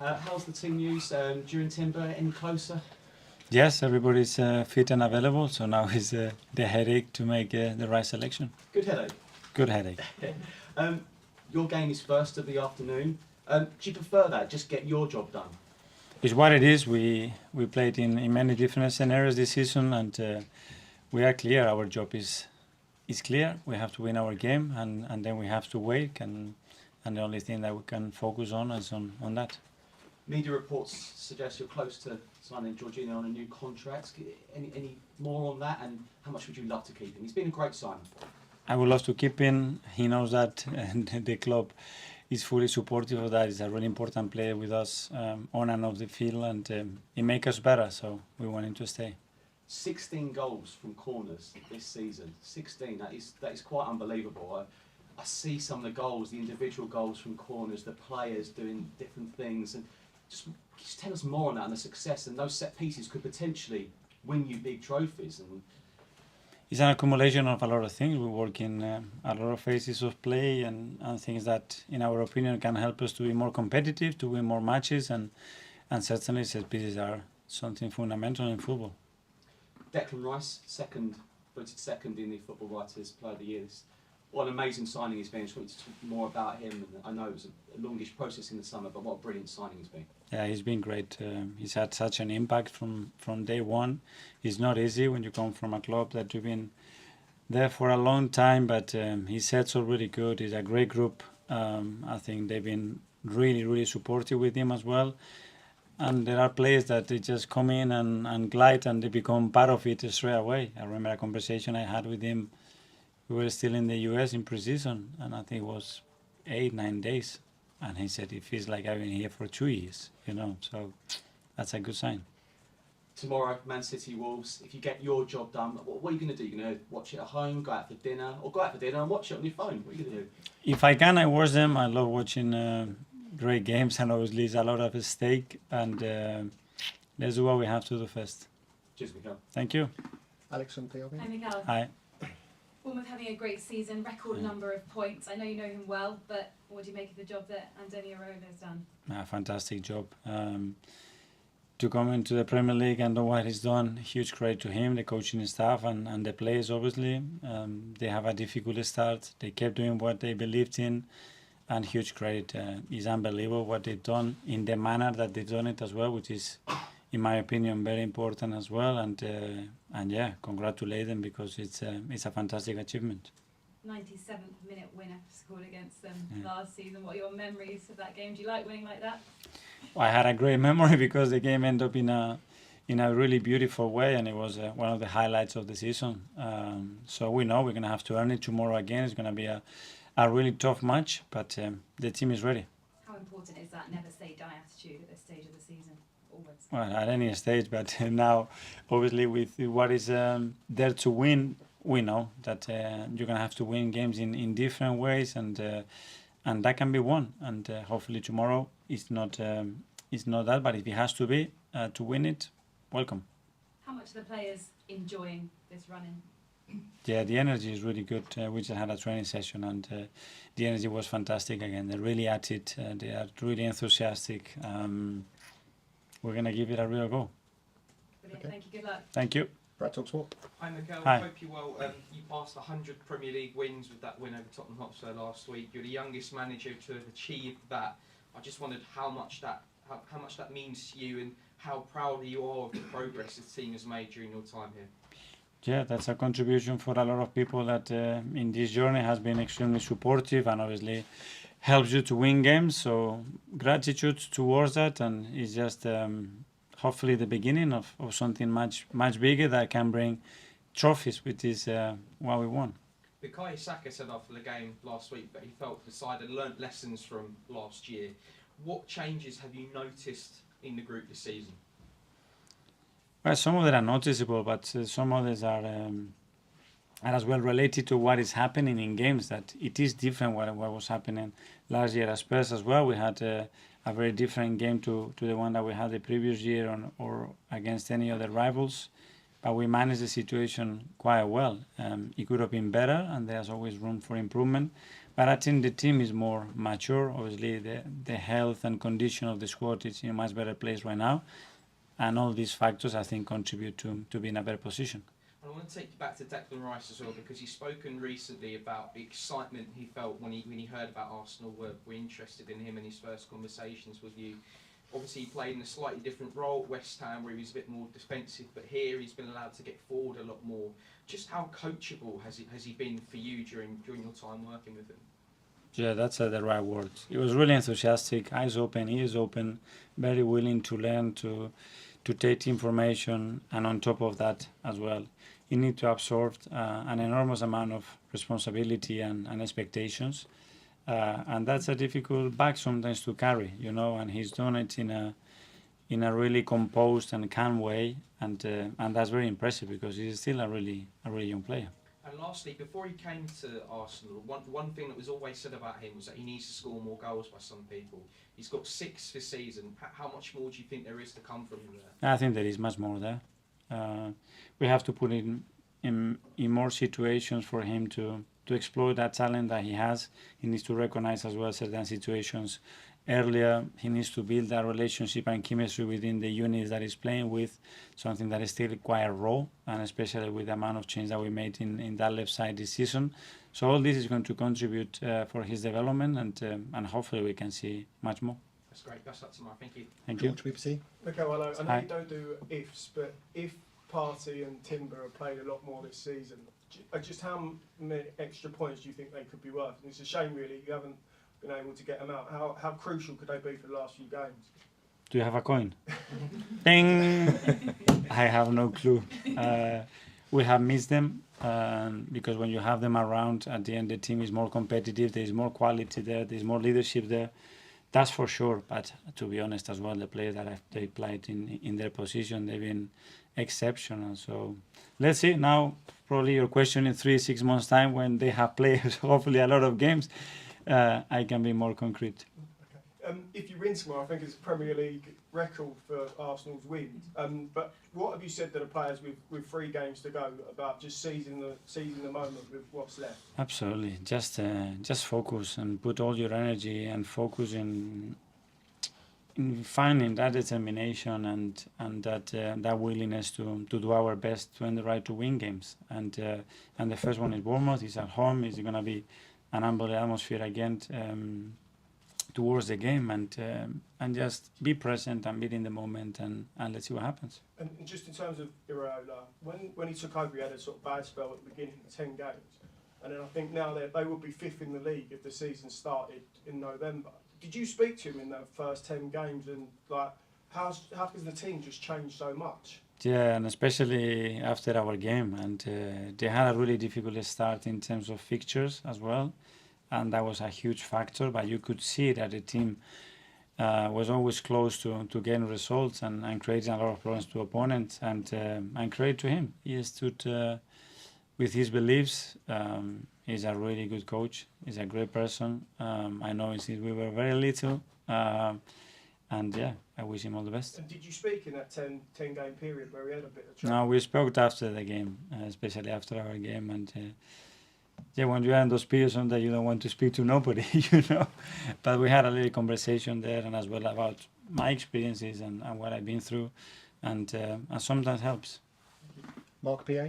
How's the team news during Timber? Any closer? Yes, everybody's fit and available, so now is the headache to make the right selection. Good headache. Good headache. Your game is first of the afternoon. Do you prefer that? Just get your job done? It's what it is. We played in many different scenarios this season, and we are clear. Our job is clear. We have to win our game, and then we have to wait, and the only thing that we can focus on is on that. Media reports suggest you're close to signing Jorginho on a new contract. Any more on that, and how much would you love to keep him? He's been a great signing. I would love to keep him. He knows that, and the club is fully supportive of that. He's a really important player with us on and off the field, and he makes us better, so we want him to stay. 16 goals from corners this season. 16. That is quite unbelievable. I see some of the goals, the individual goals from corners, the players doing different things, and just tell us more on that and the success. And those set pieces could potentially win you big trophies. And it's an accumulation of a lot of things. We work in a lot of phases of play and things that, in our opinion, can help us to be more competitive, to win more matches, and certainly set pieces are something fundamental in football. Declan Rice, voted second in the Football Writers Player of the Year. What an amazing signing he's been. I just want to talk more about him. And I know it was a longish process in the summer, but what a brilliant signing he's been. Yeah, he's been great. He's had such an impact from day one. It's not easy when you come from a club that you've been there for a long time, but his set's already good. He's a great group. I think they've been really, really supportive with him as well. And there are players that they just come in and glide, and they become part of it straight away. I remember a conversation I had with him. We were still in the US in pre-season, and I think it was 8-9 days. And he said, it feels like I've been here for 2 years, so that's a good sign. Tomorrow, Man City Wolves, if you get your job done, what are you going to do? You're going to watch it at home, go out for dinner, or go out for dinner and watch it on your phone? What are you going to do? If I can, I watch them. I love watching great games, and obviously it's a lot of stake, and let's do what we have to do first. Cheers, Mikel. Thank you. Alex from PLB. Hi, Mikel. Hi. Bournemouth having a great season, record number of points. I know you know him well, but what do you make of the job that Antonio Raiola has done? Fantastic job. To come into the Premier League and do what he's done, huge credit to him, the coaching staff, and the players, obviously. They have a difficult start. They kept doing what they believed in, and huge credit. It's unbelievable what they've done in the manner that they've done it as well, which is, in my opinion, very important as well. And yeah, congratulate them, because it's a fantastic achievement. 97th minute winner scored against them last season. What are your memories of that game? Do you like winning like that? Well, I had a great memory because the game ended up in a really beautiful way, and it was one of the highlights of the season. So we know we're going to have to earn it tomorrow again. It's going to be a really tough match, but the team is ready. How important is that never say die attitude at this stage of the season? Always. Well, at any stage, but now, obviously, with what is there to win, we know that you're going to have to win games in different ways, and that can be won. And hopefully tomorrow it's not that, but if it has to be to win it, welcome. How much are the players enjoying this running? Yeah, the energy is really good. We just had a training session, and the energy was fantastic again. They're really at it. They are really enthusiastic. We're going to give it a real go. Brilliant. Okay. Thank you. Good luck. Thank you. Brad Talksport. Hi Mikel, Hi. hope you're well. You passed 100 Premier League wins with that win over Tottenham Hotspur last week. You're the youngest manager to have achieved that. I just wondered how much that means to you, and how proud you are of the progress the team has made during your time here. Yeah, that's a contribution for a lot of people that in this journey has been extremely supportive, and obviously helps you to win games. So gratitude towards that, and it's just hopefully the beginning of something much bigger that can bring trophies, which is what we want. Bukayo Saka said after the game last week that he felt the side had learnt lessons from last year. What changes have you noticed in the group this season? Well, some of them are noticeable, but some others are as well related to what is happening in games, that it is different what was happening last year at Spurs as well. We had a very different game to the one that we had the previous year or against any other rivals, but we managed the situation quite well. It could have been better, and there's always room for improvement, But I think the team is more mature. Obviously, the health and condition of the squad is in a much better place right now. And all these factors, I think, contribute to be in a better position. I want to take you back to Declan Rice as well, because he's spoken recently about the excitement he felt when he heard about Arsenal were interested in him in his first conversations with you. Obviously, he played in a slightly different role at West Ham, where he was a bit more defensive, but here he's been allowed to get forward a lot more. Just how coachable has he been for you during your time working with him? Yeah, that's the right word. He was really enthusiastic, eyes open, ears open, very willing to learn, to take information, and on top of that as well, you need to absorb an enormous amount of responsibility and expectations, and that's a difficult bag sometimes to carry, and he's done it in a really composed and calm way, and that's very impressive because he's still a really young player. And lastly, before he came to Arsenal, one thing that was always said about him was that he needs to score more goals by some people. He's got 6 this season. How much more do you think there is to come from him there? I think there is much more there. We have to put in more situations for him to exploit that talent that he has. He needs to recognize as well certain situations earlier. He needs to build that relationship and chemistry within the units that he's playing with, something that is still quite raw, and especially with the amount of change that we made in that left side this season. So all this is going to contribute for his development, and hopefully we can see much more. That's great. Best luck tomorrow. Thank you. Thank you. George, BBC. Mikel, I know Hi. you don't do ifs, but if Partey and Timber have played a lot more this season, just how many extra points do you think they could be worth? And it's a shame, really, you haven't been able to get them out. How crucial could they be for the last few games? Do you have a coin? Ding! I have no clue. We have missed them because when you have them around, at the end the team is more competitive, there is more quality there, there is more leadership there. That's for sure. But to be honest as well, the players that they played in their position, they've been exceptional. So let's see. Now, probably your question in 3-6 months' time when they have played hopefully a lot of games, I can be more concrete. If you win tomorrow, I think it's a Premier League record for Arsenal's wins. But what have you said to the players with 3 games to go about just seizing the moment with what's left? Absolutely. Just focus and put all your energy and focus in finding that determination and that willingness to do our best to earn the right to win games. And the first one is Bournemouth. It's at home. It's going to be an unbelievable atmosphere again towards the game, and just be present and be in the moment, and let's see what happens. And just in terms of Iraola, when he took over, he had a sort of bad spell at the beginning, 10 games, and then I think now they would be 5th in the league if the season started in November. Did you speak to him in those first 10 games, and like how can the team just change so much? Yeah, and especially after our game, and they had a really difficult start in terms of fixtures as well, and that was a huge factor. But you could see that the team was always close to getting results and creating a lot of problems to opponents, and credit to him. He stood with his beliefs. He's a really good coach. He's a great person. I know since we were very little. And yeah, I wish him all the best. And did you speak in that 10 game period where he had a bit of trouble? No, we spoke after the game, especially after our game. And yeah, when you are in those periods, sometimes you don't want to speak to nobody, But we had a little conversation there, and as well about my experiences and what I've been through, and sometimes helps. Mark, PA. Hi,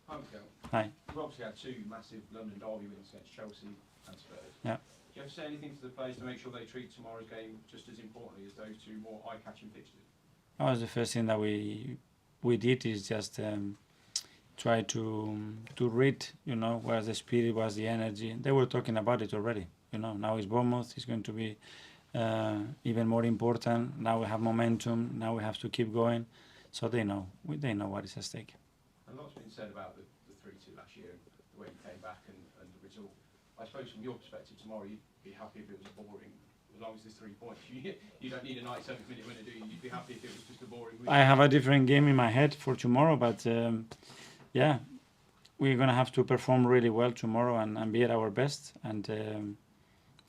Mikel. Hi. You've obviously had 2 massive London derby wins against Chelsea and Spurs. Yeah. Do you have to say anything to the players to make sure they treat tomorrow's game just as importantly as those 2 more eye-catching fixtures? That was the first thing that we did, is just try to read, where's the spirit, where's the energy. They were talking about it already. Now it's Bournemouth. It's going to be even more important. Now we have momentum. Now we have to keep going. So they know what is at stake. A lot's been said about the 3-2 last year, the way you came back and the result. I suppose from your perspective tomorrow, you'd be happy if it was boring, as long as there's 3 points. You don't need a 97th minute winner, do you? You'd be happy if it was just a boring win. I have a different game in my head for tomorrow, but yeah, we're going to have to perform really well tomorrow and be at our best. And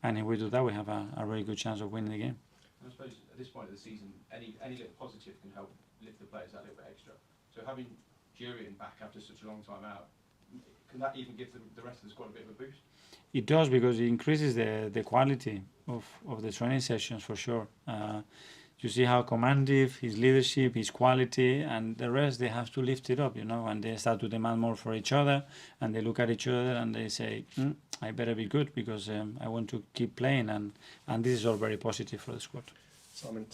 if we do that, we have a really good chance of winning the game. I suppose at this point of the season, any little positive can help lift the players that little bit extra. So having Jurien back after such a long time out, can that even give the rest of the squad a bit of a boost? It does, because it increases the quality of the training sessions for sure. You see how commandative, his leadership, his quality, and the rest, they have to lift it up, and they start to demand more for each other, and they look at each other and they say, I better be good because I want to keep playing, and this is all very positive for the squad. Simon,